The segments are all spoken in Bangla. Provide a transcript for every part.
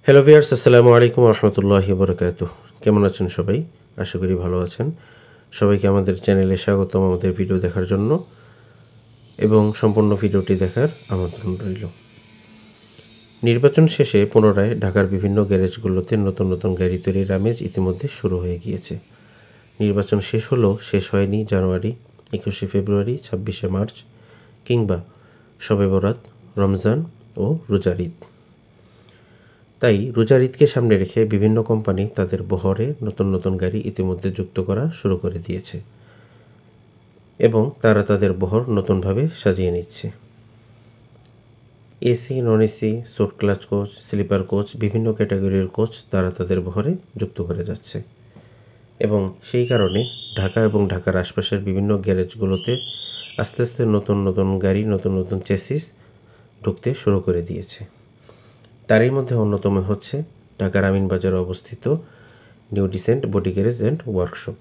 হ্যালো ভিউয়ার্স, আসসালামু আলাইকুম ওয়া রাহমাতুল্লাহি ওয়া বারাকাতুহু। কেমন আছেন সবাই? আশা করি ভালো আছেন। সবাইকে আমাদের চ্যানেলে স্বাগতম আমাদের ভিডিও দেখার জন্য এবং সম্পূর্ণ ভিডিওটি দেখার আমন্ত্রণ রইল। নির্বাচন শেষে পুনরায় ঢাকার বিভিন্ন গ্যারেজগুলোতে নতুন নতুন গাড়ি তৈরির আমেজ ইতিমধ্যে শুরু হয়ে গিয়েছে। নির্বাচন শেষ হলেও শেষ হয়নি জানুয়ারি, 21শে ফেব্রুয়ারি, 26শে মার্চ কিংবা শবে বরাত, রমজান ও রোজার ঈদ। তাই রোজার ঈদকে সামনে রেখে বিভিন্ন কোম্পানি তাদের বহরে নতুন নতুন গাড়ি ইতিমধ্যে যুক্ত করা শুরু করে দিয়েছে এবং তারা তাদের বহর নতুনভাবে সাজিয়ে নিচ্ছে। AC, non AC, short clutch coach, sleeper coach, বিভিন্ন ক্যাটাগরির কোচ তারা তাদের বহরে যুক্ত করে যাচ্ছে এবং সেই কারণে ঢাকা এবং ঢাকার আশপাশের বিভিন্ন গ্যারেজগুলোতে আস্তে আস্তে নতুন নতুন গাড়ি, নতুন নতুন চেসিস ঢুকতে শুরু করে দিয়েছে। তারই মধ্যে অন্যতম হচ্ছে ঢাকার আমিনবাজারে অবস্থিত new decent body garage and workshop.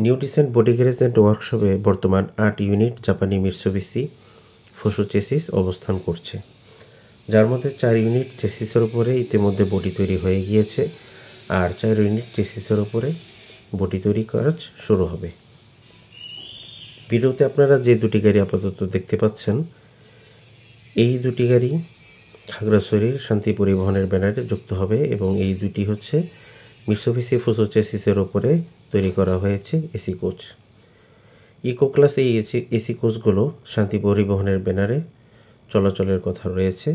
New decent body garage and ওয়ার্কশপে বর্তমান 8 ইউনিট জাপানি মিৎসুবিশি ফুসো চেসিস অবস্থান করছে, যার মধ্যে 4 ইউনিট চেসিসের উপরে ইতিমধ্যে বডি তৈরি হয়ে গিয়েছে আর 4 ইউনিট চেসিসের উপরে বডি তৈরি কাজ শুরু হবে। ভিডিওতে আপনারা যে দুটি গাড়ি আপাতত দেখতে পাচ্ছেন, এই দুটি গাড়ি খাগড়াছড়ির শান্তি পরিবহনের ব্যানারে যুক্ত হবে এবং এই দুটি হচ্ছে মিৎসুবিশি ফুসো চেসিসের ওপরে তৈরি করা হয়েছে এসি কোচ। ইকো ক্লাস এই এসি কোচগুলো শান্তি পরিবহনের ব্যানারে চলাচলের কথা রয়েছে।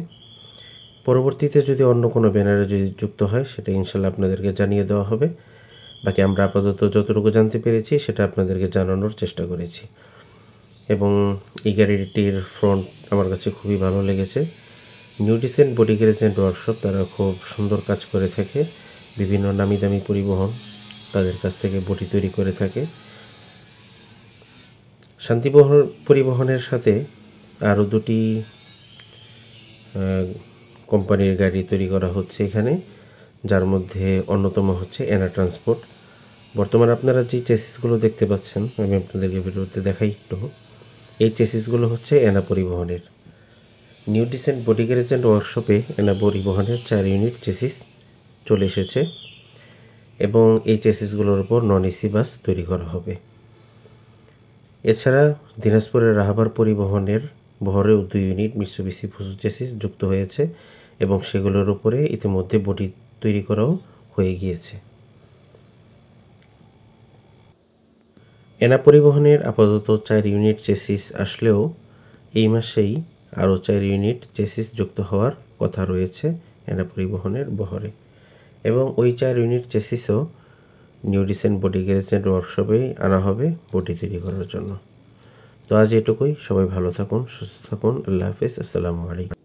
পরবর্তীতে যদি অন্য কোনো ব্যানারে যদি যুক্ত হয় সেটা ইনশাল্লাহ আপনাদেরকে জানিয়ে দেওয়া হবে। বাকি আমরা আপাতত যতটুকু জানতে পেরেছি সেটা আপনাদেরকে জানানোর চেষ্টা করেছি এবং এই গাড়িটির ফ্রন্ট আমার কাছে খুবই ভালো লেগেছে। New decent body garage and workshop তারা খুব সুন্দর কাজ করে থাকে। বিভিন্ন নামি দামি পরিবহন তাদের কাছ থেকে বডি তৈরি করে থাকে। শান্তি পরিবহনের সাথে আরও দুটি কোম্পানির গাড়ি তৈরি করা হচ্ছে এখানে, যার মধ্যে অন্যতম হচ্ছে এনা ট্রান্সপোর্ট। বর্তমানে আপনারা যে চেসিসগুলো দেখতে পাচ্ছেন, আমি আপনাদেরকে ভিডিওতে দেখাই একটু। এই চেসিসগুলো হচ্ছে এনা পরিবহনের। New decent body garage and ওয়ার্কশপে এনা পরিবহনের 4 ইউনিট চেসিস চলে এসেছে এবং এই চেসিসগুলোর উপর নন এসি বাস তৈরি করা হবে। এছাড়া দিনাজপুরের রাহাবার পরিবহনের বহরেও 2 ইউনিট মিৎসুবিশি ফুসো চেসিস যুক্ত হয়েছে এবং সেগুলোর উপরে ইতিমধ্যে বডি তৈরি করাও হয়ে গিয়েছে। এনা পরিবহনের আপাতত 4 ইউনিট চেসিস আসলেও এই মাসেই আরও 4 ইউনিট চেসিস যুক্ত হওয়ার কথা রয়েছে এনা পরিবহনের বহরে এবং ওই 4 ইউনিট চেসিসও new decent body garage and ওয়ার্কশপেই আনা হবে বডি তৈরি করার জন্য। তো আজ এটুকুই। সবাই ভালো থাকুন, সুস্থ থাকুন। আল্লাহ হাফেজ। আসসালামু আলাইকুম।